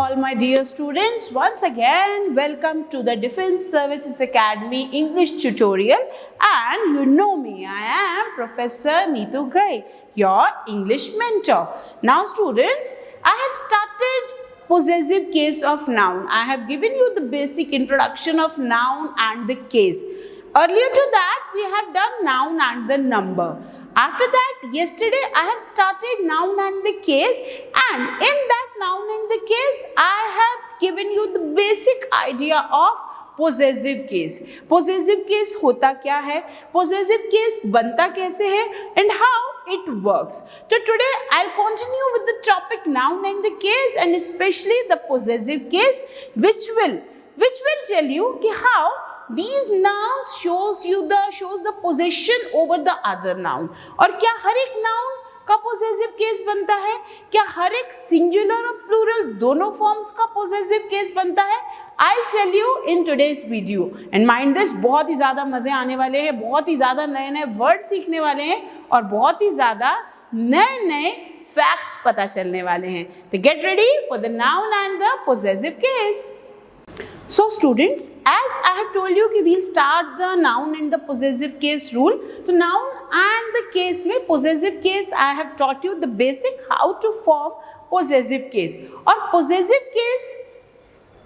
all my dear students. Once again, welcome to the Defense Services Academy English tutorial. And you know me, I am Professor Neetu Ghai, your English mentor. Now students, I have started possessive case of noun. I have given you the basic introduction of noun and the case. Earlier to that, we have done noun and the number. After that, yesterday I have started noun and the case, and in that noun and the case, I have given you the basic idea of possessive case. Possessive case होता क्या है, possessive case बनता कैसे है, and how it works. So today I'll continue with the topic noun and the case, and especially the possessive case, which will tell you कि how these nouns shows the possession over the other noun. और क्या हर एक noun का possessive case बनता है? क्या हर एक singular और plural दोनों forms का possessive case बनता है? I'll tell you in today's video. And mind this, बहुत ही ज़्यादा मज़े आने वाले हैं, बहुत ही ज़्यादा नए-नए वर्ड सीखने वाले हैं और बहुत ही ज़्यादा नए-नए facts पता चलने वाले हैं. तो get ready for the noun and the possessive case. So students, as I have told you कि we'll start the noun and the possessive case rule. तो noun and the case में possessive case I have taught you the basic how to form possessive case. और possessive case,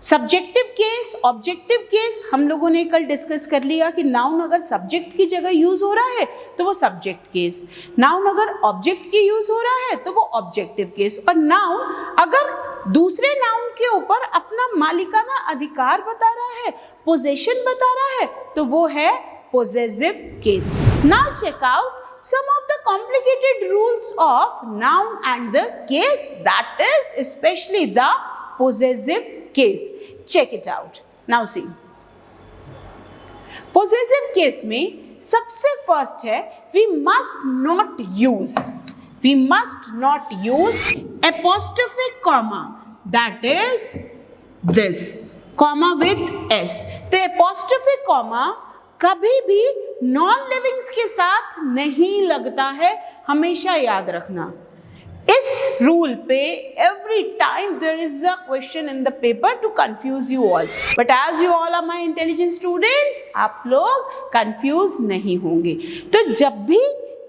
subjective case, objective case हम लोगों ने कल discuss कर लिया कि noun अगर subject की जगह यूज हो रहा है तो वो subject case, noun अगर object की यूज हो रहा है तो वो objective case, और noun अगर दूसरे नाउन के ऊपर अपना मालिकाना अधिकार बता रहा है, पोजेशन बता रहा है, तो वो है possessive case. Now check out some of the complicated rules of noun and the case, that is especially the possessive case. Check it out. Now see. Possessive case में सबसे first है we must not use apostrophe comma, that is this comma with s. तो apostrophe comma कभी भी non livings के साथ नहीं लगता है, हमेशा याद रखना. इस रूल पे every time there is a question in the paper to confuse you all, but as you all are my intelligent students, आप लोग confuse नहीं होंगे. तो जब भी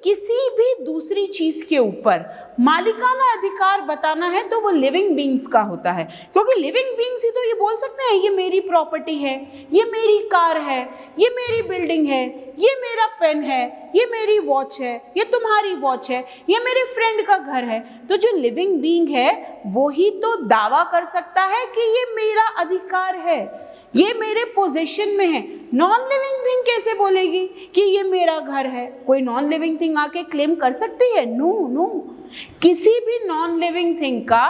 किसी भी दूसरी चीज के ऊपर मालिकाना अधिकार बताना है तो वो लिविंग बीइंग्स का होता है, क्योंकि लिविंग बीइंग्स ही तो ये बोल सकते हैं ये मेरी प्रॉपर्टी है, ये मेरी कार है, ये मेरी बिल्डिंग है, ये मेरा पेन है, ये मेरी वॉच है, ये तुम्हारी वॉच है, ये मेरे फ्रेंड का घर है. तो जो लिविंग बीइंग है वो ही तो दावा कर सकता है कि ये मेरा अधिकार है, ये मेरे पोजीशन में है. नॉन लिविंग थिंग कैसे बोलेगी कि ये मेरा घर है? कोई नॉन लिविंग थिंग आके क्लेम कर सकती है? नो. किसी भी नॉन लिविंग थिंग का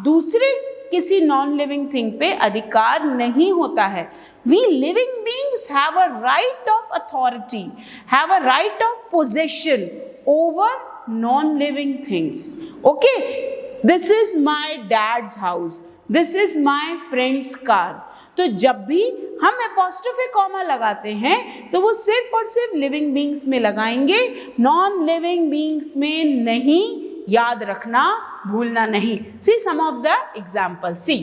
दूसरे किसी नॉन लिविंग थिंग पे अधिकार नहीं होता है. We living beings have a right of authority, have a right of possession over non-living things. Okay, this is my dad's house, this is my friend's car. तो जब भी हम एपोस्ट्रोफी कॉमा लगाते हैं तो वो सिर्फ और सिर्फ लिविंग बीइंग्स में लगाएंगे, नॉन लिविंग बीइंग्स में नहीं. याद रखना, भूलना नहीं. सी सम ऑफ द एग्जाम्पल. सी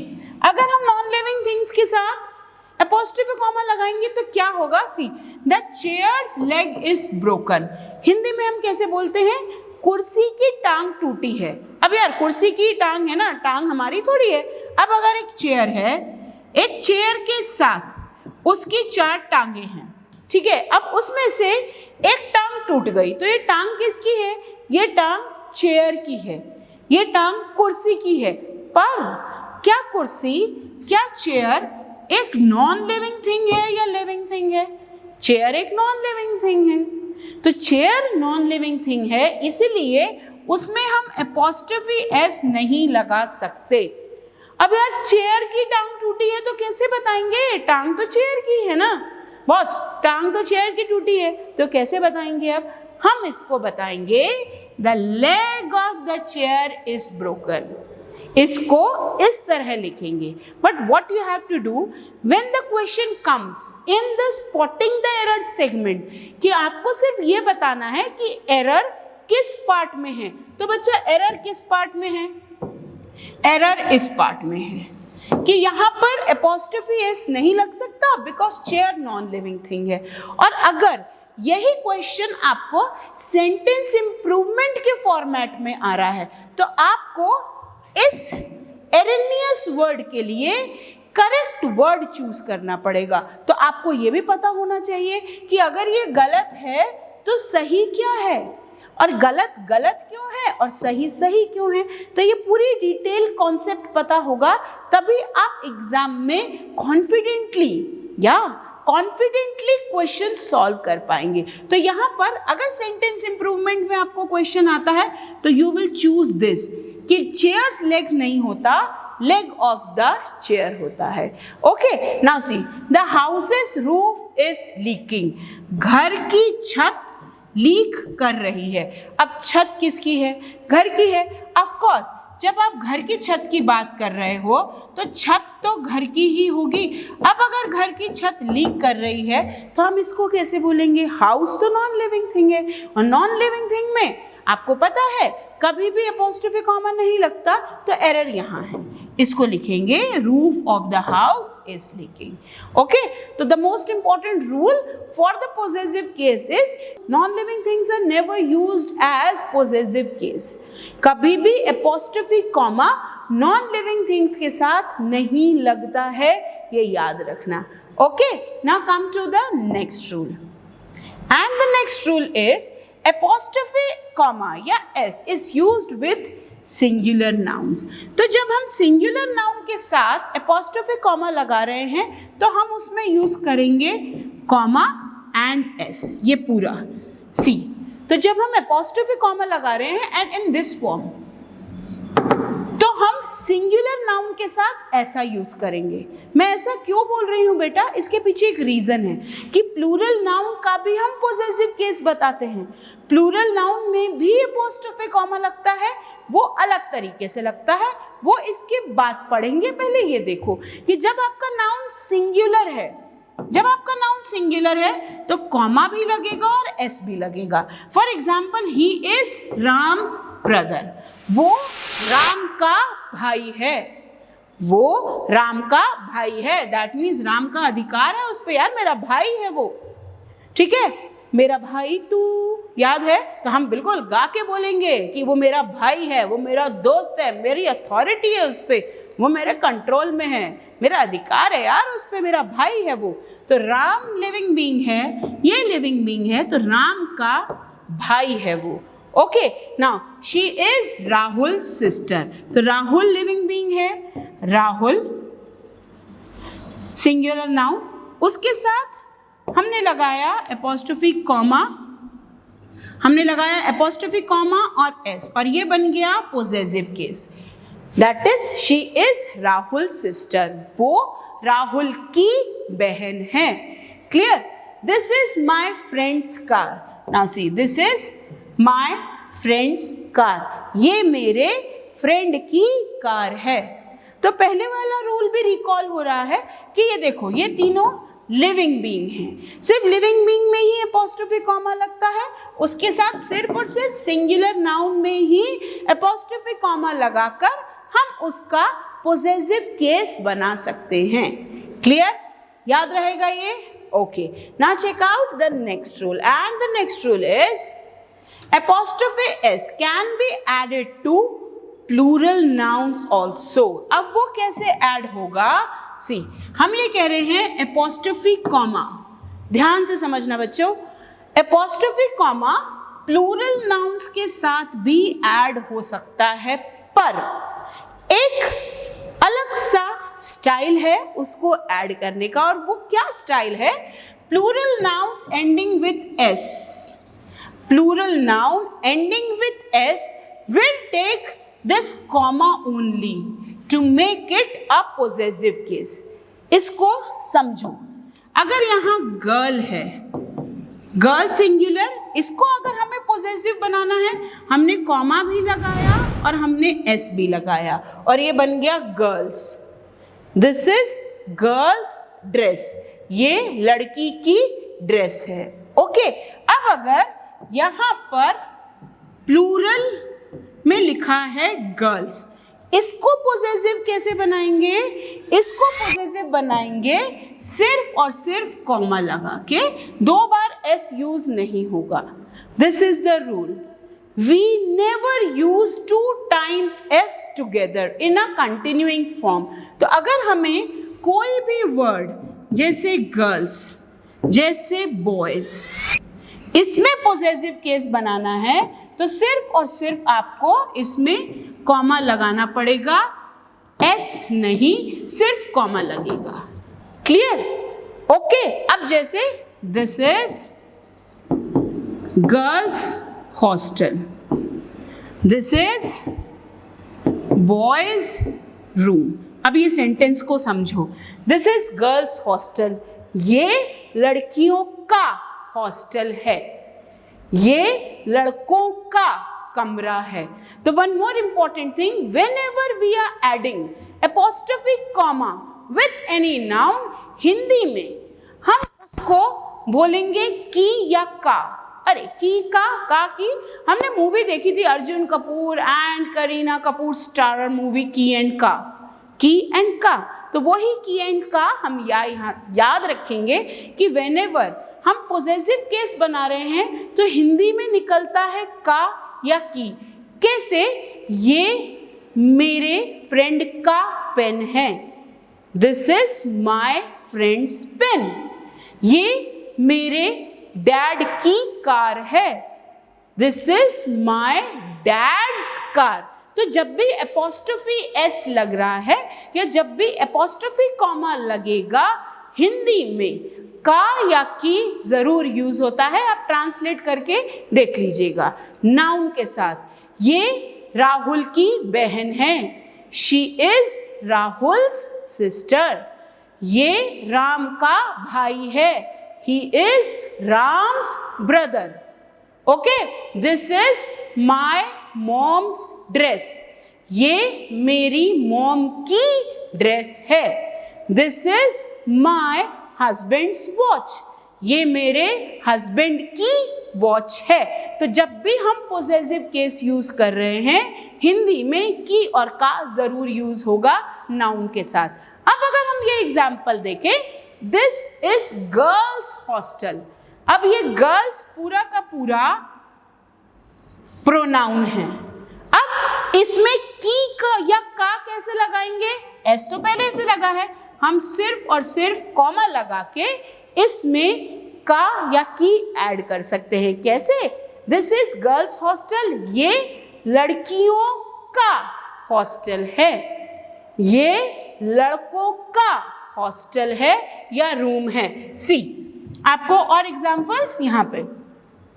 अगर हम नॉन लिविंग थिंग्स के साथ एपोस्ट्रोफी कॉमा लगाएंगे तो क्या होगा? See the chairs leg is broken. Hindi में हम कैसे बोलते हैं? कुर्सी की टांग टूटी है. अब यार कुर्सी की टांग है ना, टांग हमारी थोड़ी है. अब अगर एक चेयर है, एक चेयर के साथ उसकी 4 टांगे हैं, ठीक है. अब उसमें से एक टांग टूट गई तो ये टांग किसकी है? ये टांग चेयर की है, ये टांग कुर्सी की है. पर क्या कुर्सी, क्या चेयर एक नॉन लिविंग थिंग है या लिविंग थिंग है? चेयर एक नॉन लिविंग थिंग है. तो चेयर नॉन लिविंग थिंग है, इसीलिए उसमें हम एपोस्ट्रोफी एस नहीं लगा सकते. अब यार चेयर की टांग टूटी है तो कैसे बताएंगे? टांग तो चेयर की है ना बॉस, टांग तो चेयर की टूटी है, तो कैसे बताएंगे? अब हम इसको बताएंगे the leg of the chair is broken. इसको इस तरह लिखेंगे. But what you have to do when the question comes in the spotting the error segment, कि आपको सिर्फ ये बताना है कि एरर किस पार्ट में है. तो बच्चा एरर किस पार्ट में है? एरर इस पार्ट में है. कि यहाँ पर एपोस्ट्रोफी एस नहीं लग सकता because chair non living thing है। और अगर यही क्वेश्चन आपको सेंटेंस इंप्रूवमेंट के फॉर्मेट में आ रहा है तो आपको इस एरेनियस वर्ड के लिए करेक्ट वर्ड चूज करना पड़ेगा। तो आपको ये भी पता होना चाहिए कि अगर ये गलत है तो सही क्या है, और गलत गलत क्यों है और सही सही क्यों है। तो ये पूरी डिटेल कॉन्सेप्ट पता होगा, तभी आप एग्जाम में कॉन्फिडेंटली क्वेश्चन सॉल्व कर पाएंगे। तो यहाँ पर अगर सेंटेंस इंप्रूवमेंट में आपको क्वेश्चन आता है तो यू विल चूज दिस कि चेयर्स लेग नहीं होता, लेग ऑफ द चेयर होता है। Okay, now see the houses roof is leaking. घर की छत लीक कर रही है। अब छत किसकी है? घर की है। ऑफ कोर्स जब आप घर की छत की बात कर रहे हो तो छत तो घर की ही होगी। अब अगर घर की छत लीक कर रही है तो हम इसको कैसे बोलेंगे? हाउस तो नॉन लिविंग थिंग है, और नॉन लिविंग थिंग में आपको पता है कभी भी अपोस्ट्रोफी कॉमा नहीं लगता, तो एरर यहाँ है। इसको लिखेंगे roof of the house is leaking. Okay, तो the most important rule for the possessive case is non living things are never used as possessive case. कभी भी apostrophe comma non living things के साथ नहीं लगता है, ये याद रखना। Okay, now come to the next rule, and the next rule is apostrophe comma या s is used with singular nouns। तो जब हम singular noun के साथ apostrophe comma लगा रहे हैं तो हम उसमें यूज करेंगे comma and s, ये पूरा सी। तो जब हम apostrophe comma लगा रहे हैं and in this form, तो हम सिंगुलर नाउन के साथ ऐसा यूज करेंगे। मैं ऐसा क्यों बोल रही हूँ बेटा, इसके पीछे एक रीजन है कि प्लूरल नाउन का भी हम पोजेसिव केस बताते हैं। प्लूरल नाउन में भी अपोस्ट्रोफी कॉमा लगता है, वो अलग तरीके से लगता है, वो इसके बाद पढ़ेंगे। पहले ये देखो कि जब आपका नाउन सिंगुलर है तो कॉमा भी लगेगा और एस भी लगेगा। For example, he is Ram's brother, वो राम का भाई है, वो राम का भाई है। दैट मीन्स राम का अधिकार है उस पर, यार मेरा भाई है वो, ठीक है, मेरा भाई तू, याद है? तो हम बिल्कुल गा के बोलेंगे कि वो मेरा भाई है, वो मेरा दोस्त है, मेरी अथॉरिटी है उस पर, वो मेरे कंट्रोल में है, मेरा अधिकार है यार उस पर, मेरा भाई है वो। तो राम लिविंग बीइंग है, ये लिविंग बीइंग है, तो राम का भाई है वो। Okay, now she is Rahul sister, तो राहुल लिविंग बीइंग है, राहुल सिंगुलर नाउन, उसके साथ हमने लगाया एपोस्ट्रोफी कॉमा, और एस, और ये बन गया possessive case. That is she is Rahul sister, वो राहुल की बहन है। Clear? This is my friends car. Now see, this is my friends car, ये मेरे फ्रेंड की कार है। तो पहले वाला रूल भी रिकॉल हो रहा है कि ये देखो, ये तीनों लिविंग बीइंग है, सिर्फ लिविंग बीइंग में ही अपोस्ट्रोफी कॉमा लगता है, उसके साथ सिर्फ और सिर्फ सिंगुलर नाउन में ही अपोस्ट्रोफी कॉमा लगाकर हम उसका पोजेसिव केस बना सकते हैं। क्लियर? याद रहेगा ये? Okay, now check out the next rule, and the next rule is apostrophe s can be added to plural nouns also। अब वो कैसे ऐड होगा? सी, हम ये कह रहे हैं apostrophe comma, ध्यान से समझना बच्चों, apostrophe comma plural nouns के साथ भी ऐड हो सकता है, पर एक अलग सा स्टाइल है उसको ऐड करने का। और वो क्या स्टाइल है? plural nouns ending with s, plural noun ending with s will take this comma only to make it a possessive case। इसको समझो, अगर यहाँ गर्ल है, गर्ल सिंगुलर, इसको अगर हमें पोजेसिव बनाना है, हमने कॉमा भी लगाया और हमने एस भी लगाया, और ये बन गया girls. This is girls dress, ये लड़की की ड्रेस है। ओके, अब अगर यहाँ पर प्लूरल में लिखा है गर्ल्स, इसको पोजेसिव कैसे बनाएंगे? इसको पोजेसिव बनाएंगे सिर्फ और सिर्फ कॉमा लगा के, 2 बार एस यूज नहीं होगा। This is the rule. We never use 2 times s together in a continuing form। तो अगर हमें कोई भी वर्ड जैसे गर्ल्स, जैसे बॉयज, इसमें पोजेसिव केस बनाना है तो सिर्फ और सिर्फ आपको इसमें कॉमा लगाना पड़ेगा, एस नहीं, सिर्फ कॉमा लगेगा। क्लियर? ओके। अब जैसे this is girls hostel, this is boys room. अब ये सेंटेंस को समझो। दिस इज गर्ल्स हॉस्टल, ये लड़कियों का हॉस्टल है, ये लड़कों का कमरा है। तो one more important thing, whenever we are adding apostrophe comma with any noun, Hindi में हम उसको बोलेंगे की या का। अरे की का की, हमने मूवी देखी थी Arjun Kapoor and Kareena Kapoor starrer movie की एंड का। तो वही की एंड का हम यहाँ याद रखेंगे कि व्हेनेवर हम पोजेसिव केस बना रहे हैं तो हिंदी में निकलता है का या की। कैसे? ये मेरे फ्रेंड का पेन है, this is my friend's pen. ये मेरे डैड की कार है, this is my dad's car. तो जब भी एपोस्ट्रोफी एस लग रहा है या जब भी एपोस्ट्रोफी कॉमा लगेगा, हिंदी में का या की जरूर यूज होता है। आप ट्रांसलेट करके देख लीजिएगा नाउन के साथ। ये राहुल की बहन है, शी इज राहुल्स सिस्टर। ये राम का भाई है, he is Ram's brother। Okay, this is my mom's dress। ये मेरी मॉम की ड्रेस है, this is my husband's watch। ये मेरे हस्बैंड की वॉच है। तो जब भी हम पोजेसिव केस यूज कर रहे हैं, हिंदी में की और का जरूर यूज होगा नाउन के साथ। अब अगर हम ये एग्जाम्पल देखें, दिस इज गर्ल्स हॉस्टल। अब ये गर्ल्स पूरा का पूरा प्रोनाउन है। अब इसमें की का या का कैसे लगाएंगे? एस तो पहले से लगा है, हम सिर्फ और सिर्फ कॉमा लगा के इसमें का या की ऐड कर सकते हैं। कैसे? दिस इज गर्ल्स हॉस्टल, ये लड़कियों का हॉस्टल है, ये लड़कों का हॉस्टल है या रूम है। सी, आपको और एग्जांपल्स यहाँ पे,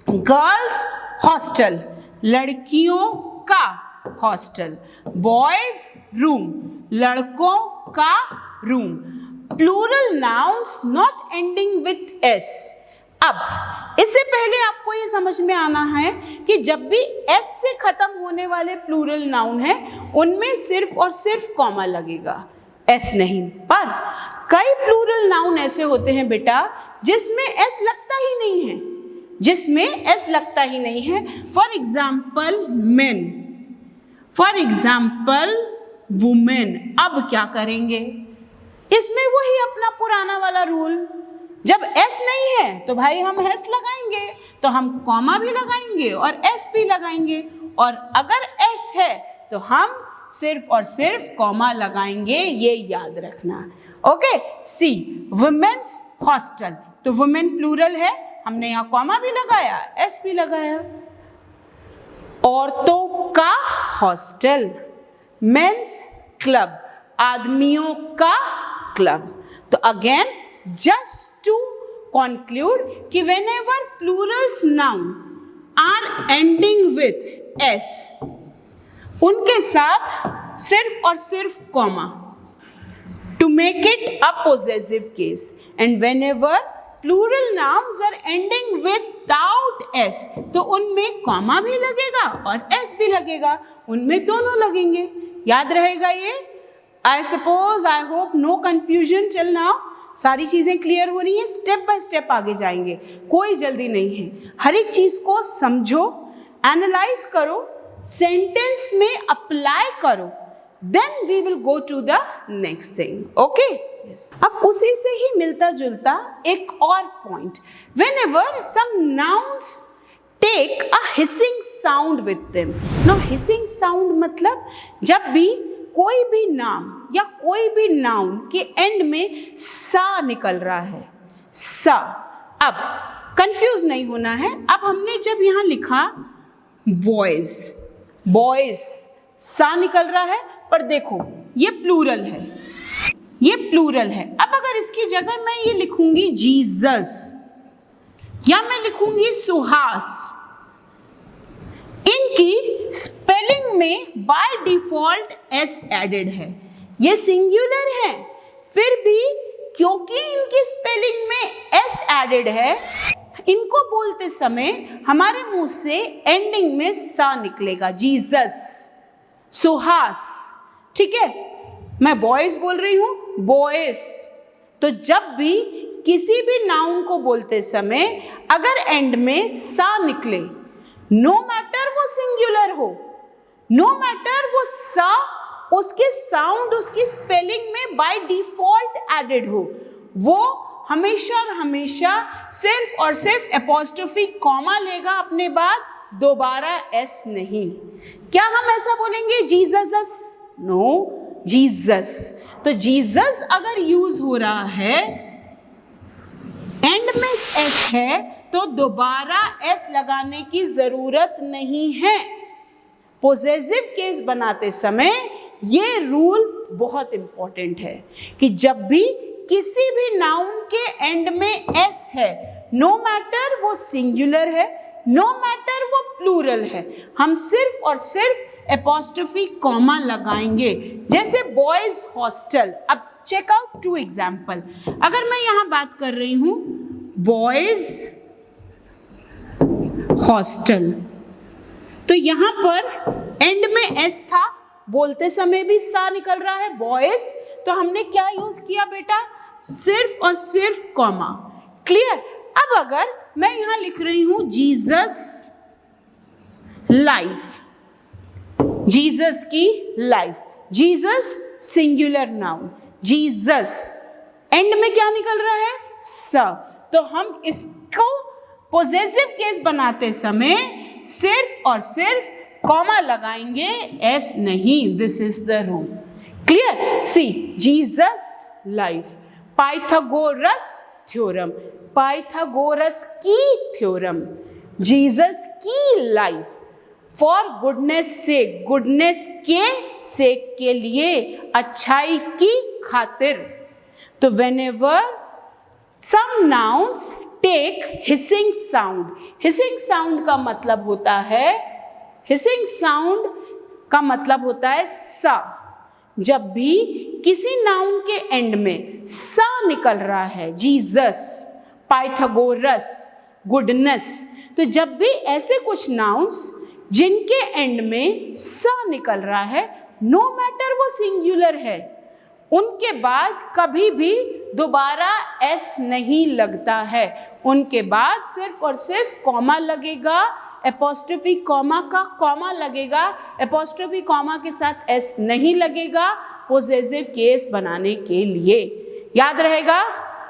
गर्ल्स हॉस्टल, लड़कियों का हॉस्टल, बॉयज रूम, लड़कों का रूम। Plural nouns not ending with s. अब इससे पहले आपको ये समझ में आना है कि जब भी एस से खत्म होने वाले प्लूरल नाउन है, उनमें सिर्फ और सिर्फ कॉमा लगेगा, एस नहीं। पर कई प्लूरल नाउन ऐसे होते हैं बेटा जिसमें एस लगता ही नहीं है, जिसमें एस लगता ही नहीं है। For example main, for example women. अब क्या करेंगे? इसमें वही अपना पुराना वाला रूल, जब एस नहीं है तो भाई हम एस लगाएंगे, तो हम कॉमा भी लगाएंगे और एस भी लगाएंगे, और अगर एस है तो हम सिर्फ और सिर्फ कॉमा लगाएंगे, ये याद रखना। ओके, सी, वुमेन्स हॉस्टल, तो वुमेन प्लूरल है, हमने यहाँ कॉमा भी लगाया, एस भी लगाया। औरतों का हॉस्टल, मेंस क्लब, आदमियों का क्लब। तो अगेन जस्ट टू conclude कि whenever plurals noun are ending with s, उनके साथ सिर्फ और सिर्फ comma to make it a possessive case, and whenever plural nouns are ending without s, तो उनमें कॉमा भी लगेगा और s भी लगेगा, उनमें दोनों लगेंगे। याद रहेगा ये? I suppose, I hope no confusion till now। सारी चीज़ें क्लियर हो रही हैं, स्टेप बाय स्टेप आगे जाएंगे, कोई जल्दी नहीं है। हर एक चीज़ को समझो, एनालाइज करो, सेंटेंस में अप्लाई करो, then we will go to the next thing. Okay? Yes. अब उसी से ही मिलता जुलता एक और point. Whenever some nouns take a hissing sound with them. Now hissing sound मतलब जब भी कोई भी नाम या कोई भी नाउन के एंड में सा निकल रहा है, सा. अब कंफ्यूज नहीं होना है. अब हमने जब यहाँ लिखा बॉयज, बॉयज सा निकल रहा है, पर देखो ये प्लूरल है, ये प्लूरल है. अब अगर इसकी जगह मैं ये लिखूंगी जीसस या मैं लिखूंगी सुहास, इनकी स्पेलिंग में बाय डिफॉल्ट एस एडेड है. ये सिंगुलर है, फिर भी क्योंकि इनकी स्पेलिंग में एस एडेड है, इनको बोलते समय हमारे मुंह से एंडिंग में सा निकलेगा. जीसस, सुहास. ठीक है, मैं बॉयज बोल रही हूं, बॉयज. तो जब भी किसी भी नाउन को बोलते समय अगर एंड में सा निकले, नो मैटर वो सिंगुलर हो, नो मैटर वो सा उसके साउंड उसकी स्पेलिंग में बाय डिफॉल्ट एडेड हो, वो हमेशा और हमेशा सिर्फ और सिर्फ एपोस्ट्रोफी कॉमा लेगा अपने बाद, दोबारा एस नहीं. क्या हम ऐसा बोलेंगे जीसस? No, Jesus. तो जीसस अगर यूज हो रहा है, एंड में एस है, तो दोबारा एस लगाने की जरूरत नहीं है. पोजेसिव केस बनाते समय ये रूल बहुत इंपॉर्टेंट है कि जब भी किसी भी नाउन के एंड में एस है, नो मैटर वो सिंगुलर है, नो मैटर वो प्लूरल है, हम सिर्फ और सिर्फ एपोस्ट्रोफी कॉमा लगाएंगे. जैसे बॉयज हॉस्टल. अब चेक आउट 2 एग्जाम्पल. अगर मैं यहां बात कर रही हूं बॉयज हॉस्टल, तो यहां पर एंड में एस था, बोलते समय भी सा निकल रहा है, बॉयज. तो हमने क्या यूज किया बेटा? सिर्फ और सिर्फ कॉमा. क्लियर? अब अगर मैं यहां लिख रही हूं जीसस लाइफ, जीसस की life, Jesus singular noun, Jesus and में क्या निकल रहा है? सा. तो हम इसको पोजेसिव केस बनाते समय सिर्फ और सिर्फ कॉमा लगाएंगे, एस नहीं. This is the rule. Clear? See, Jesus life, Pythagoras theorem, Pythagoras की थ्योरम, जीसस की लाइफ, फॉर गुडनेस से, गुडनेस के सेक के लिए, अच्छाई की खातिर. तो whenever some nouns take hissing sound, hissing sound का मतलब होता है, हिसिंग साउंड का मतलब होता है सा. जब भी किसी नाउन के एंड में सा निकल रहा है, जीसस, पाइथागोरस, गुडनेस, तो जब भी ऐसे कुछ नाउन्स जिनके एंड में सा निकल रहा है, नो मैटर वो सिंगुलर है, उनके बाद कभी भी दोबारा एस नहीं लगता है. उनके बाद सिर्फ और सिर्फ कॉमा लगेगा, एपोस्ट्रोफी कॉमा का कॉमा लगेगा, एपोस्ट्रोफी कॉमा के साथ एस नहीं लगेगा, पोजेसिव केस बनाने के लिए. याद रहेगा?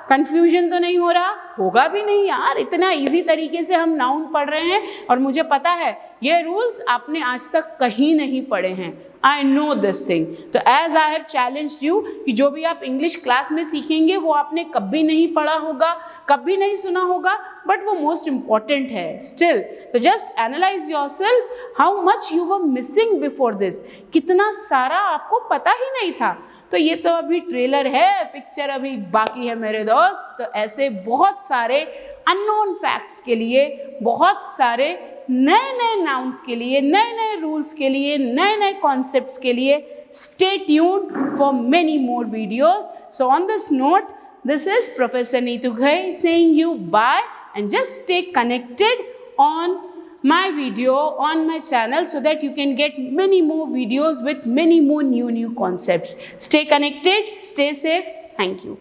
कंफ्यूजन तो नहीं हो रहा? होगा भी नहीं यार, इतना इजी तरीके से हम नाउन पढ़ रहे हैं और मुझे पता है ये रूल्स आपने आज तक कहीं नहीं पढ़े हैं. I know this thing. तो as I have challenged you कि जो भी आप इंग्लिश क्लास में सीखेंगे वो आपने कभी नहीं पढ़ा होगा, कभी नहीं सुना होगा, बट वो मोस्ट इम्पॉर्टेंट है स्टिल. तो just analyse yourself how much you were missing before this. कितना सारा आपको पता ही नहीं था. तो ये तो अभी ट्रेलर है, पिक्चर अभी बाकी है मेरे दोस्त. तो ऐसे बहुत सारे अननोन फैक्ट्स के लिए, बहुत सारे नए नए नाउन्स के लिए, नए नए रूल्स के लिए, नए नए कॉन्सेप्ट्स के लिए stay tuned for many more videos. So on this note, this is Professor Neetu Ghai saying you bye, and just stay connected on my video on my channel so that you can get many more videos with many more new concepts. Stay connected, stay safe. Thank you.